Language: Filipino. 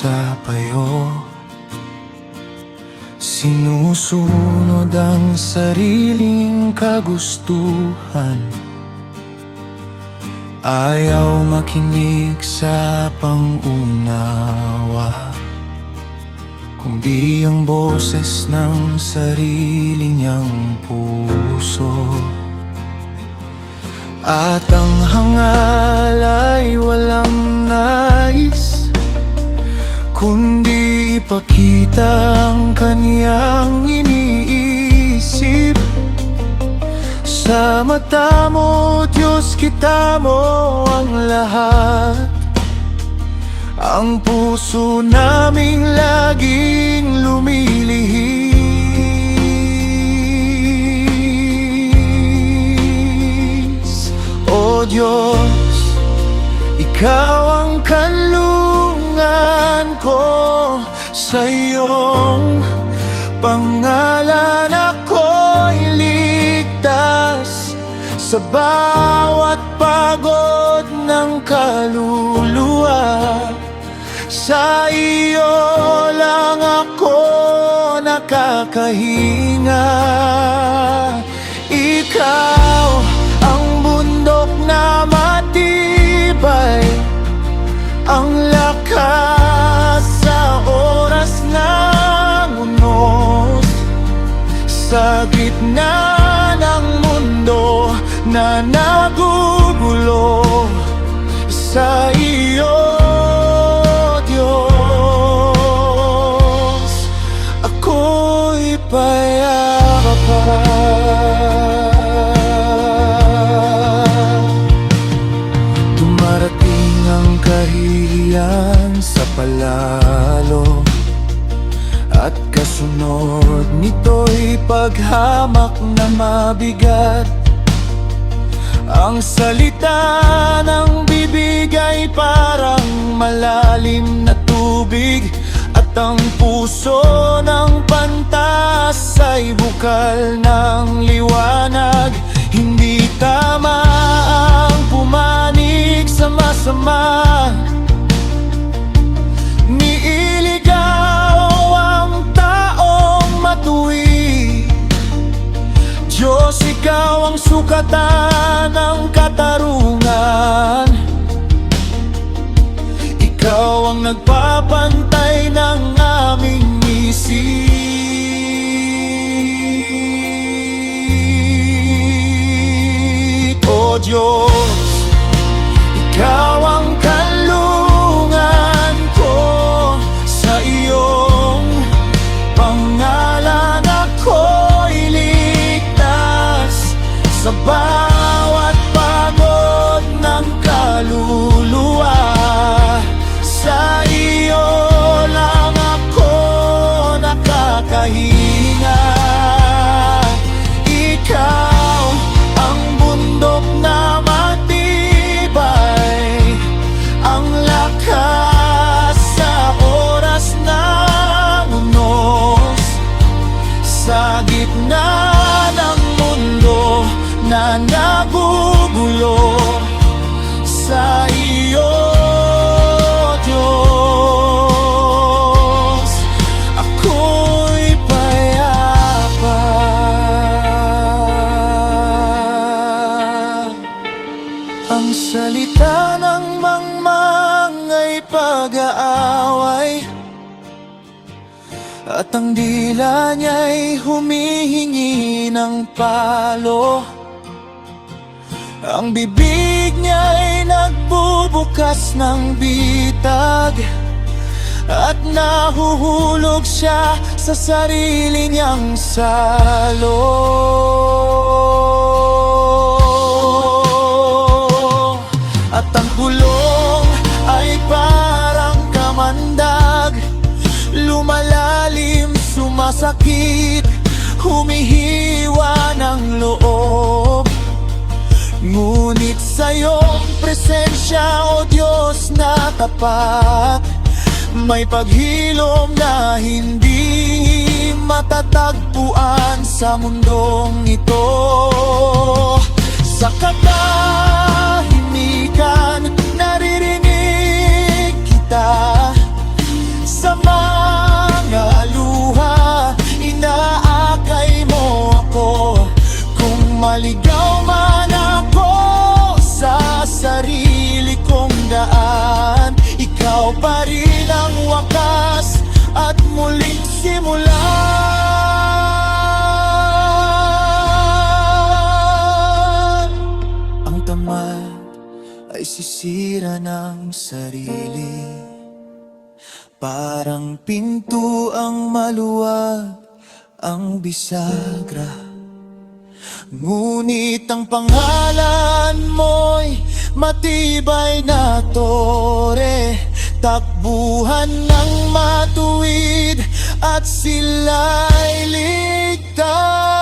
sa payo, sinusunod ang sariling kagustuhan. Ayaw makinig sa pangunawa, kundi ang boses ng sarili niyang puso. At ang hangal ay walang nais, kundi ipakita ang kaniyang iniisip. Sa mata mo, Diyos, kita mo ang lahat. Ang puso naming laging lumilihis. O Diyos, Ikaw ang kanlungan ko. Sa iyong pangalan ako'y ligtas. Sa bawat pagod ng kaluluwa, sa iyo lang ako nakakahinga. Ikaw ang bundok na matibay, ang lakas sa oras ng unos. Sa gitna ng mundo na nagugulo, sa iyo, Diyos, ako'y payapa. Dumarating ang kahihiyan sa palalo, at kasunod nito'y paghamak na mabigat. Ang salita ng bibig ay parang malalim na tubig, at ang puso ng pantas ay bukal ng liwanag. Hindi tama ang pumanig sa masama, niiligaw ang taong matuwid. Diyos, Ikaw ang sukatan ng katarungan. Ikaw ang nagpapantay ng aming isip. O Diyos, Ikaw ang kanlungan ko. Sa iyong pangalan ako'y ligtas. Sa bawat pagod ng kaluluwa, sa iyo lang ako nakakahinga. Ikaw ang bundok na matibay, ang lakas sa oras ng unos. Sa gitna ng mundo na nagugulo, sa iyo, Diyos, ako'y payapa. Ang salita ng mangmang ay pag-aaway, at ang dila niya'y humihingi ng palo. Ang bibig niya'y nagbubukas ng bitag, at nahuhulog siya sa sarili niyang salo. At ang bulong ay parang kamandag, lumalalim, sumasakit, humihiwa ng loob. Ngunit sa iyong presensya, O Diyos na tapat, may paghilom na hindi matatagpuan sa mundong ito. Sa katahimikan naririnig kita, pagsisira ng sarili. Parang pinto ang maluwag ang bisagra, ngunit ang pangalan mo'y matibay na tore. Takbuhan ng matuwid at sila'y ligtas.